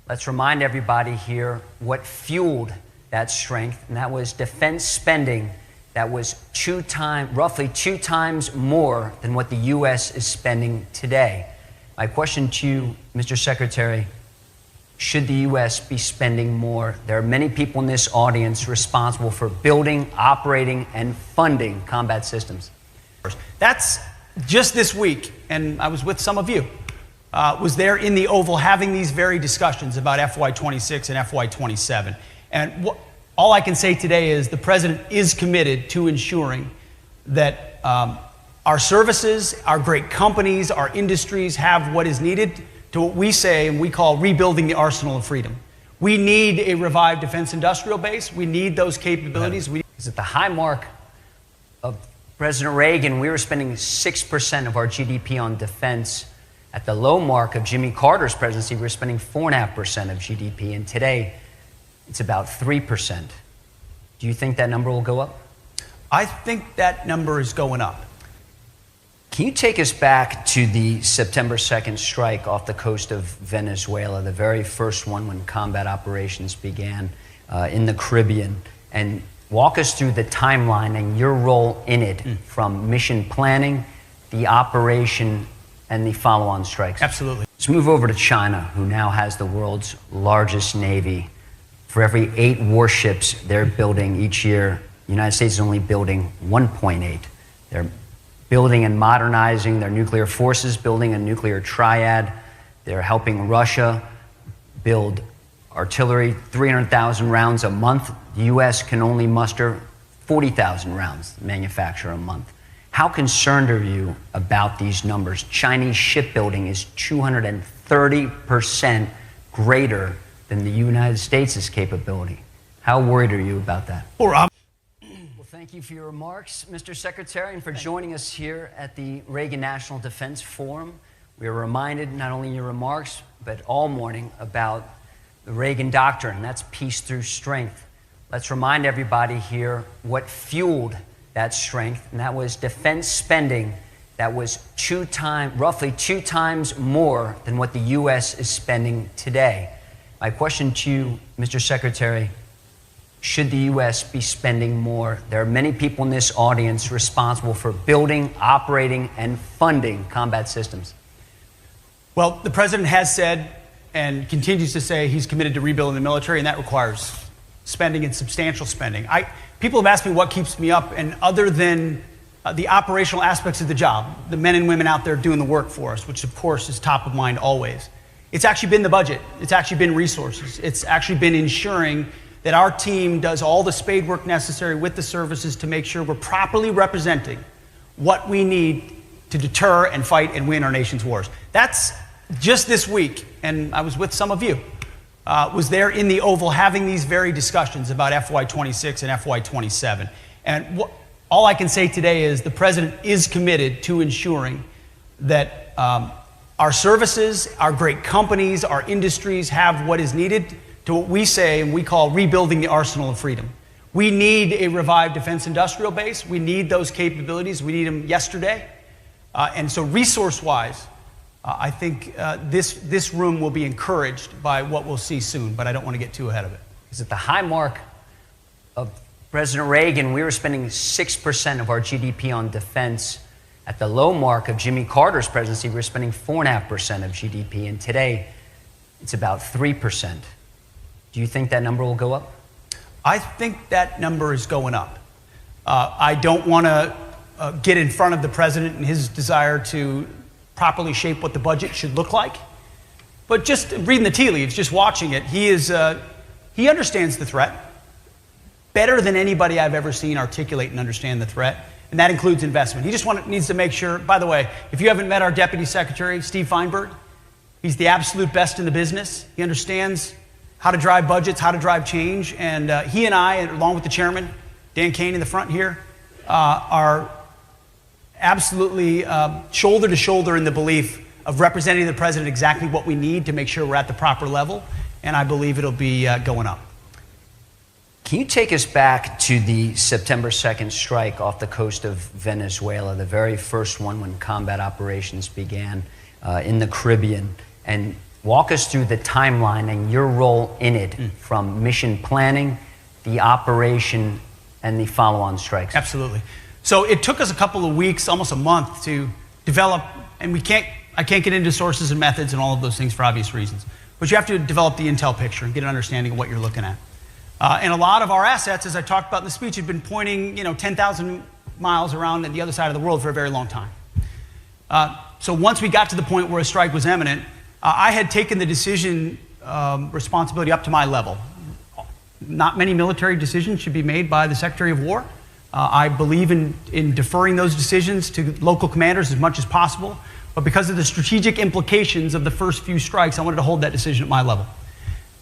Let's remind everybody here what fueled that strength, and that was defense spending that was roughly two times more than what the U.S. is spending today. My question to you, Mr. Secretary, should the U.S. be spending more? There are many people in this audience responsible for building, operating, and funding combat systems. That's just this week, and I was with some of you, was there in the Oval having these very discussions about FY26 and FY27. And all I can say today is the President is committed to ensuring that our services, our great companies, our industries have what is needed to what we say and we call rebuilding the arsenal of freedom. We need a revived defense industrial base. We need those capabilities. Because at the high mark of President Reagan, we were spending 6% of our GDP on defense. At the low mark of Jimmy Carter's presidency, we were spending 4.5% of GDP, and today it's about 3%. Do you think that number will go up? I think that number is going up. Can you take us back to the September 2nd strike off the coast of Venezuela, the very first one when combat operations began in the Caribbean, and walk us through the timeline and your role in it from mission planning, the operation, and the follow-on strikes? Absolutely. Let's move over to China, who now has the world's largest navy. For every 8 warships they're building each year, the United States is only building 1.8. They're building and modernizing their nuclear forces, building a nuclear triad. They're helping Russia build artillery, 300,000 rounds a month. The U.S. can only muster 40,000 rounds manufacture a month. How concerned are you about these numbers? Chinese shipbuilding is 230% greater than the United States' capability. How worried are you about that? Well, thank you for your remarks, Mr. Secretary, and for joining us here at the Reagan National Defense Forum. We are reminded, not only in your remarks, but all morning, about the Reagan Doctrine. That's peace through strength. Let's remind everybody here what fueled that strength, and that was defense spending that was roughly two times more than what the U.S. is spending today. My question to you, Mr. Secretary, should the U.S. be spending more? There are many people in this audience responsible for building, operating, and funding combat systems. Well, the President has said and continues to say he's committed to rebuilding the military, and that requires spending and substantial spending. People have asked me what keeps me up, and other than the operational aspects of the job, the men and women out there doing the work for us, which of course is top of mind always, it's actually been the budget. It's actually been resources. It's actually been ensuring that our team does all the spade work necessary with the services to make sure we're properly representing what we need to deter and fight and win our nation's wars. That's just this week, and I was with some of you, was there in the Oval having these very discussions about FY26 and FY27. And all I can say today is the President is committed to ensuring that our services, our great companies, our industries have what is needed to what we say and we call rebuilding the arsenal of freedom. We need a revived defense industrial base. We need those capabilities. We need them yesterday. And so resource-wise, I think this room will be encouraged by what we'll see soon, but I don't want to get too ahead of it. Because at the high mark of President Reagan, we were spending 6% of our GDP on defense. At the low mark of Jimmy Carter's presidency, we were spending 4.5% of GDP, and today it's about 3%. Do you think that number will go up? I think that number is going up. I don't want to get in front of the President and his desire to properly shape what the budget should look like. But just reading the tea leaves, just watching it, he understands the threat better than anybody I've ever seen articulate and understand the threat, and that includes investment. He just needs to make sure, by the way, if you haven't met our Deputy Secretary, Steve Feinberg, he's the absolute best in the business. He understands how to drive budgets, how to drive change, and he and I, along with the chairman, Dan Kane in the front here, are absolutely shoulder to shoulder in the belief of representing the President exactly what we need to make sure we're at the proper level, and I believe it'll be going up. Can you take us back to the September 2nd strike off the coast of Venezuela, the very first one when combat operations began in the Caribbean, and Walk us through the timeline and your role in it, from mission planning, the operation, and the follow-on strikes. Absolutely. So it took us a couple of weeks, almost a month, to develop, and I can't get into sources and methods and all of those things for obvious reasons. But you have to develop the intel picture and get an understanding of what you're looking at. And a lot of our assets, as I talked about in the speech, had been pointing 10,000 miles around at the other side of the world for a very long time. So once we got to the point where a strike was imminent, I had taken the decision responsibility up to my level. Not many military decisions should be made by the Secretary of War. I believe in deferring those decisions to local commanders as much as possible. But because of the strategic implications of the first few strikes, I wanted to hold that decision at my level.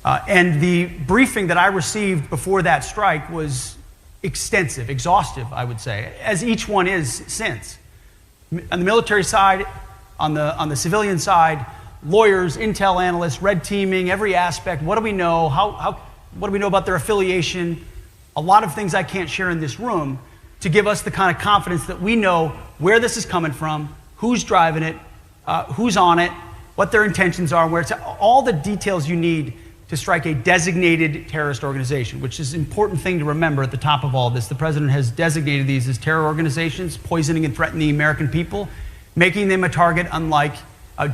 And the briefing that I received before that strike was extensive, exhaustive, I would say, as each one is since. On the military side, on the civilian side, lawyers, intel analysts, red teaming, every aspect. What do we know? What do we know about their affiliation? A lot of things I can't share in this room to give us the kind of confidence that we know where this is coming from, who's driving it, who's on it, what their intentions are, where it's all the details you need to strike a designated terrorist organization, which is an important thing to remember at the top of all this. The president has designated these as terror organizations, poisoning and threatening the American people, making them a target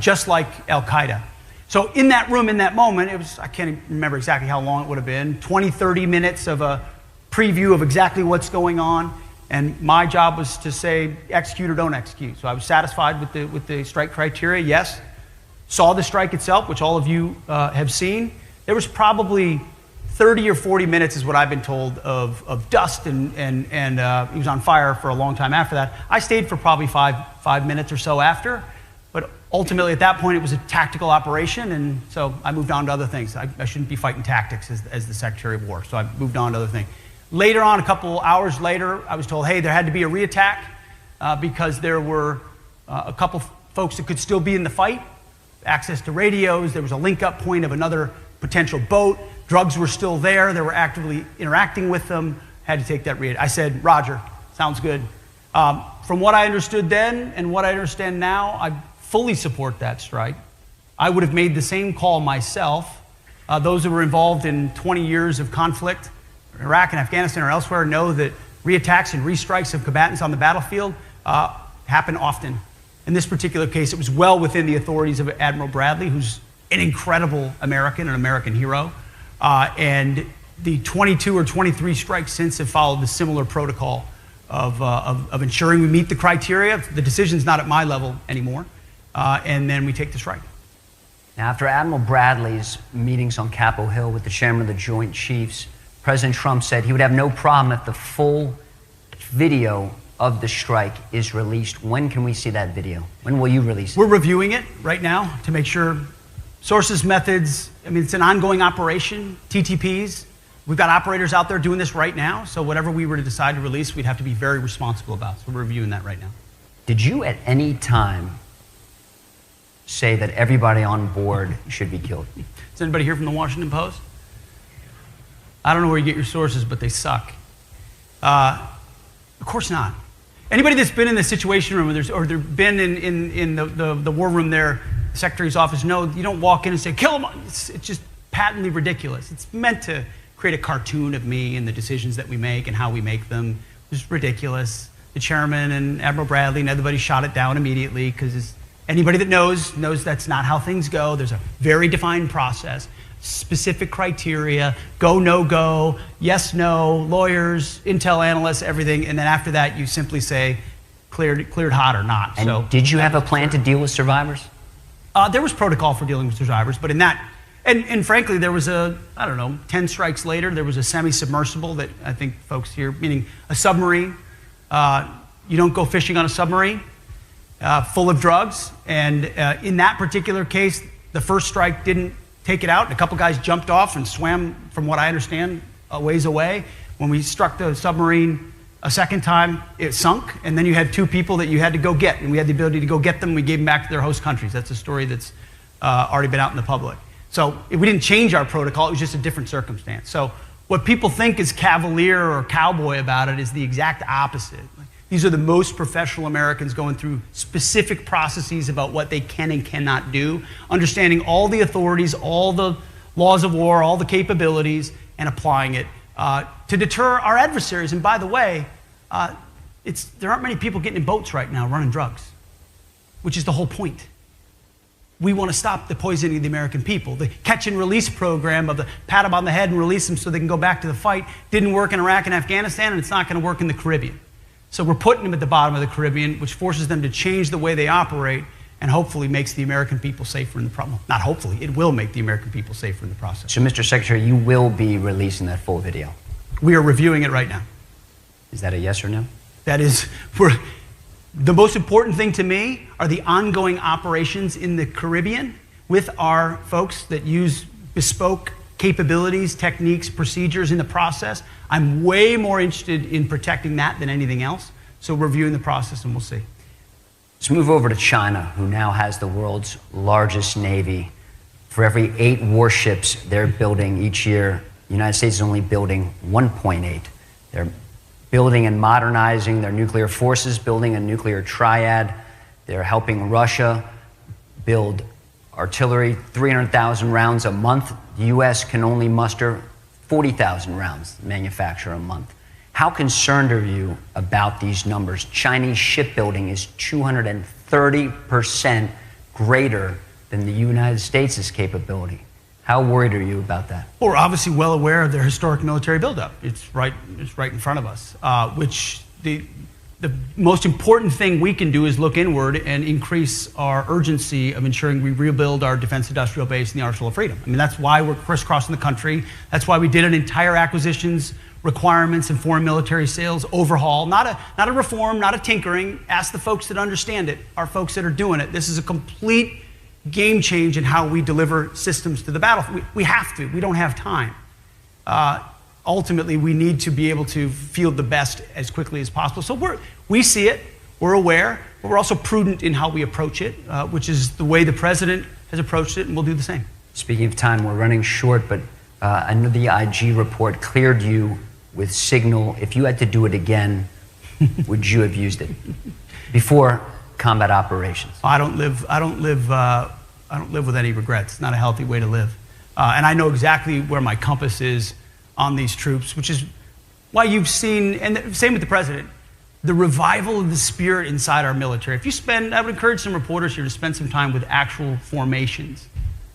just like Al-Qaeda. So in that room, in that moment, it was, I can't remember exactly how long it would have been, 20, 30 minutes of a preview of exactly what's going on. And my job was to say, execute or don't execute. So I was satisfied with the strike criteria, yes. Saw the strike itself, which all of you have seen. There was probably 30 or 40 minutes, is what I've been told, of dust, and he was on fire for a long time after that. I stayed for probably five minutes or so after. But ultimately, at that point, it was a tactical operation, and so I moved on to other things. I shouldn't be fighting tactics as the Secretary of War, so I moved on to other things. Later on, a couple hours later, I was told, hey, there had to be a reattack because there were a couple folks that could still be in the fight, access to radios, there was a link-up point of another potential boat, drugs were still there, they were actively interacting with them, had to take that reattack. I said, Roger, sounds good. From what I understood then and what I understand now, I fully support that strike. I would have made the same call myself. Those who were involved in 20 years of conflict, Iraq and Afghanistan or elsewhere, know that reattacks and restrikes of combatants on the battlefield happen often. In this particular case, it was well within the authorities of Admiral Bradley, who's an incredible American, an American hero. And the 22 or 23 strikes since have followed the similar protocol of ensuring we meet the criteria. The decision's not at my level anymore. And then we take the strike. Now, after Admiral Bradley's meetings on Capitol Hill with the chairman of the Joint Chiefs, President Trump said he would have no problem if the full video of the strike is released. When can we see that video? When will you release it? We're reviewing it right now to make sure sources, methods, I mean, it's an ongoing operation, TTPs. We've got operators out there doing this right now, so whatever we were to decide to release, we'd have to be very responsible about. So we're reviewing that right now. Did you at any time say that everybody on board should be killed? Is anybody here from the Washington Post? I don't know where you get your sources, but they suck. Of course not. Anybody that's been in the Situation Room or they've been in the war room there, the Secretary's office, know you don't walk in and say, kill him. It's just patently ridiculous. It's meant to create a cartoon of me and the decisions that we make and how we make them. It's ridiculous. The chairman and Admiral Bradley and everybody shot it down immediately because anybody that knows that's not how things go. There's a very defined process, specific criteria, go, no go, yes, no, lawyers, intel analysts, everything. And then after that, you simply say cleared hot or not. And so, did you have a plan to deal with survivors? There was protocol for dealing with survivors, but in that, and frankly, there was 10 strikes later, there was a semi-submersible that I think folks here, meaning a submarine. You don't go fishing on a submarine full of drugs. And in that particular case, the first strike didn't take it out. A couple guys jumped off and swam, from what I understand, a ways away. When we struck the submarine a second time, it sunk, and then you had two people that you had to go get, and we had the ability to go get them. We gave them back to their host countries. That's a story that's already been out in the public. So we didn't change our protocol. It was just a different circumstance. So what people think is cavalier or cowboy about it is the exact opposite. These are the most professional Americans going through specific processes about what they can and cannot do, understanding all the authorities, all the laws of war, all the capabilities, and applying it to deter our adversaries. And by the way, there aren't many people getting in boats right now running drugs, which is the whole point. We want to stop the poisoning of the American people. The catch and release program of the pat them on the head and release them so they can go back to the fight didn't work in Iraq and Afghanistan, and it's not going to work in the Caribbean. So we're putting them at the bottom of the Caribbean, which forces them to change the way they operate and hopefully makes the American people safer in the process. Not hopefully, it will make the American people safer in the process. So, Mr. Secretary, you will be releasing that full video? We are reviewing it right now. Is that a yes or no? That is, the most important thing to me are the ongoing operations in the Caribbean with our folks that use bespoke capabilities, techniques, procedures in the process. I'm way more interested in protecting that than anything else. So we're reviewing the process and we'll see. Let's move over to China, who now has the world's largest navy. For every 8 warships they're building each year, the United States is only building 1.8. They're building and modernizing their nuclear forces, building a nuclear triad. They're helping Russia build artillery, 300,000 rounds a month. The U.S. can only muster 40,000 rounds manufacture a month. How concerned are you about these numbers? Chinese shipbuilding is 230% greater than the United States' capability. How worried are you about that? Well, we're obviously well aware of their historic military buildup. It's right in front of us, which the most important thing we can do is look inward and increase our urgency of ensuring we rebuild our defense industrial base in the Arsenal of Freedom. I mean, that's why we're crisscrossing the country. That's why we did an entire acquisitions, requirements, and foreign military sales overhaul. Not a reform, not a tinkering. Ask the folks that understand it, our folks that are doing it. This is a complete game change in how we deliver systems to the battlefield. We have to. We don't have time. Ultimately, we need to be able to field the best as quickly as possible. So we see it, we're aware, but we're also prudent in how we approach it, which is the way the president has approached it, and we'll do the same. Speaking of time, we're running short, but I know the IG report cleared you with signal. If you had to do it again, would you have used it before combat operations? I don't live with any regrets. It's not a healthy way to live, and I know exactly where my compass is on these troops, which is why you've seen, and same with the president, the revival of the spirit inside our military. If you I would encourage some reporters here to spend some time with actual formations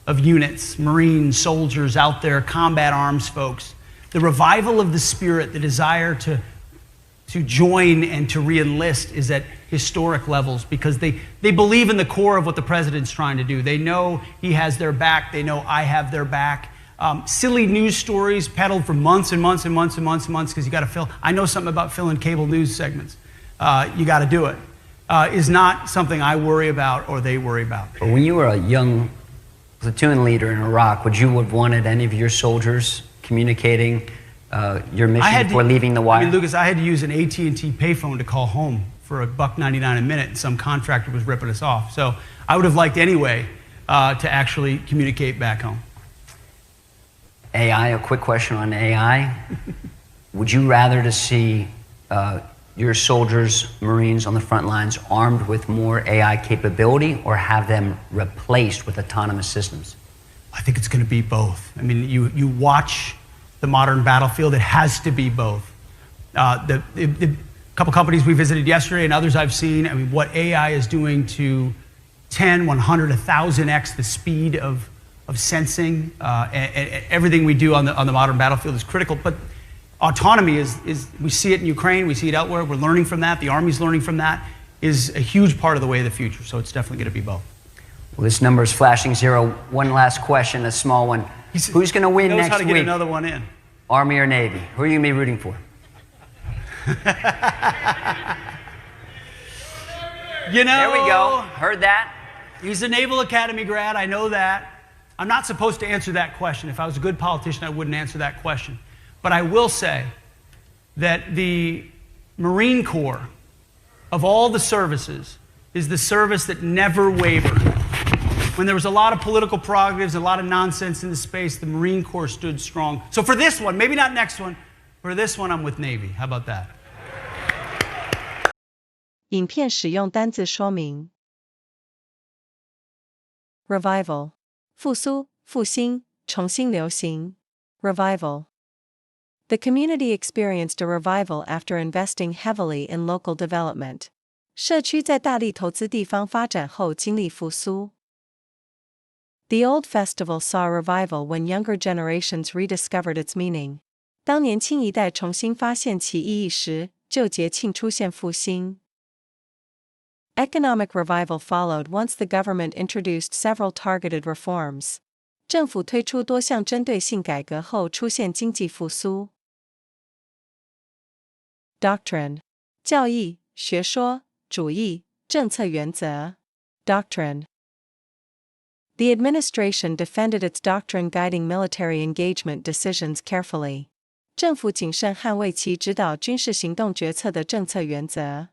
of units, Marines, soldiers out there, combat arms folks. The revival of the spirit, the desire to join and to re-enlist is at historic levels because they believe in the core of what the president's trying to do. They know he has their back. They know I have their back. Silly news stories peddled for months and months and months and months and months because you got to fill. I know something about filling cable news segments. You got to do it. Is not something I worry about or they worry about. When you were a young platoon leader in Iraq, would you have wanted any of your soldiers communicating your mission before leaving the wire? I mean, Lucas, I had to use an AT&T payphone to call home for $1.99 a minute, and some contractor was ripping us off. So I would have liked anyway to actually communicate back home. AI, a quick question on AI. Would you rather to see your soldiers, Marines on the front lines armed with more AI capability or have them replaced with autonomous systems? I think it's going to be both. I mean, you watch the modern battlefield, it has to be both. The couple companies we visited yesterday and others I've seen, I mean, what AI is doing to 10, 100, 1,000x the speed of sensing, and everything we do on the modern battlefield is critical. But autonomy is we see it in Ukraine, we see it elsewhere, we're learning from that, the Army's learning from that, is a huge part of the way of the future. So it's definitely going to be both. Well, this number is flashing 0. One last question, a small one. Who's going to win next week? Knows how to get another one in. Army or Navy? Who are you going to be rooting for? You know, there we go. Heard that. He's a Naval Academy grad. I know that. I'm not supposed to answer that question. If I was a good politician, I wouldn't answer that question. But I will say that the Marine Corps, of all the services, is the service that never wavered. When there was a lot of political prerogatives, a lot of nonsense in the space, the Marine Corps stood strong. So for this one, maybe not next one, for this one, I'm with Navy. How about that? 影片使用单字说明。Revival 复苏、复兴、重新流行。Revival. The community experienced a revival after investing heavily in local development. 社区在大力投资地方发展后经历复苏。The old festival saw a revival when younger generations rediscovered its meaning. 当年轻一代重新发现其意义时，旧节庆出现复兴。Economic revival followed once the government introduced several targeted reforms. 政府推出多项针对性改革后出现经济复苏。Doctrine 教义、学说、主义、政策原则。Doctrine. The administration defended its doctrine guiding military engagement decisions carefully. 政府谨慎捍卫其指导军事行动决策的政策原则。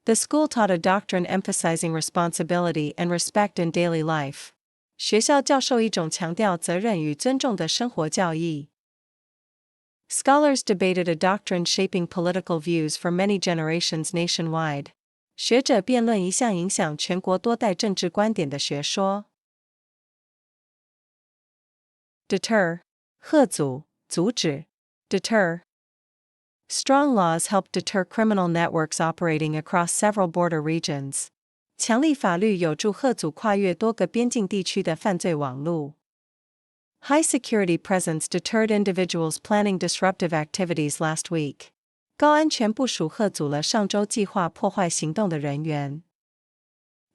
The school taught a doctrine emphasizing responsibility and respect in daily life. 学校教授一种强调责任与尊重的生活教义。Scholars debated a doctrine shaping political views for many generations nationwide. 学者辩论一项影响全国多代政治观点的学说。Deter 嚇阻、阻止。Deter. Strong laws help deter criminal networks operating across several border regions. 强力法律有助嚇阻跨越多个边境地区的犯罪网路。High security presence deterred individuals planning disruptive activities last week. 高安全部署嚇阻了上周计划破坏行动的人员。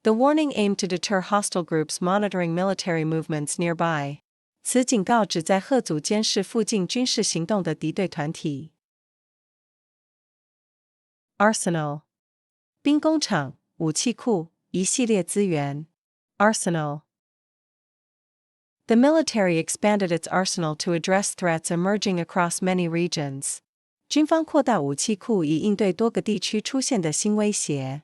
The warning aimed to deter hostile groups monitoring military movements nearby. 此警告旨在嚇阻监视附近军事行动的敌对团体。Arsenal 兵工厂、武器库、一系列资源。Arsenal. The military expanded its arsenal to address threats emerging across many regions. 军方扩大武器库以应对多个地区出现的新威胁。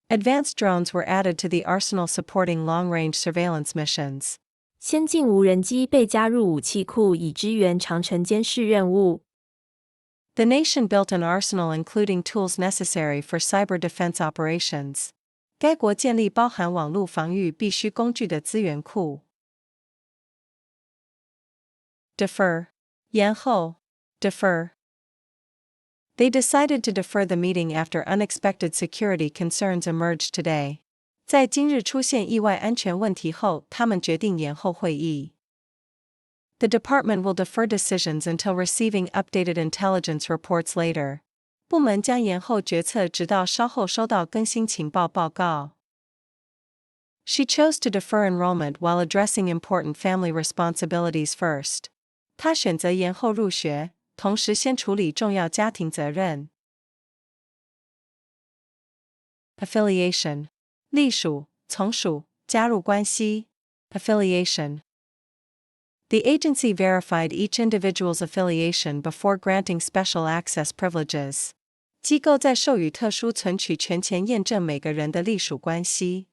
Advanced drones were added to the arsenal supporting long-range surveillance missions. 先进无人机被加入武器库以支援长程监视任务。The nation built an arsenal including tools necessary for cyber defense operations. 该国建立包含网络防御必需工具的资源库。Defer 延后。Defer. They decided to defer the meeting after unexpected security concerns emerged today. 在今日出现意外安全问题后，他们决定延后会议。The department will defer decisions until receiving updated intelligence reports later. 部门将延后决策直到稍后收到更新情报报告。She chose to defer enrollment while addressing important family responsibilities first. 她选择延后入学，同时先处理重要家庭责任。Affiliation 隶属、从属、加入关系。Affiliation. The agency verified each individual's affiliation before granting special access privileges. 机构在授予特殊存取权前验证每个人的隶属关系。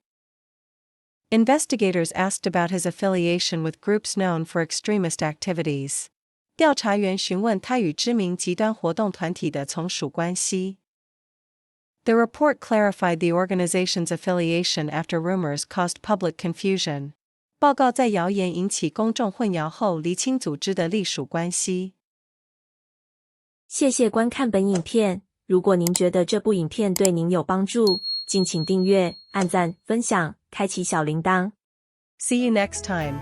Investigators asked about his affiliation with groups known for extremist activities. 调查员询问他与知名极端活动团体的从属关系。The report clarified the organization's affiliation after rumors caused public confusion. 报告在谣言引起公众混淆后厘清组织的隶属关系。谢谢观看本影片，如果您觉得这部影片对您有帮助，敬请订阅、按赞、分享、开启小铃铛。See you next time.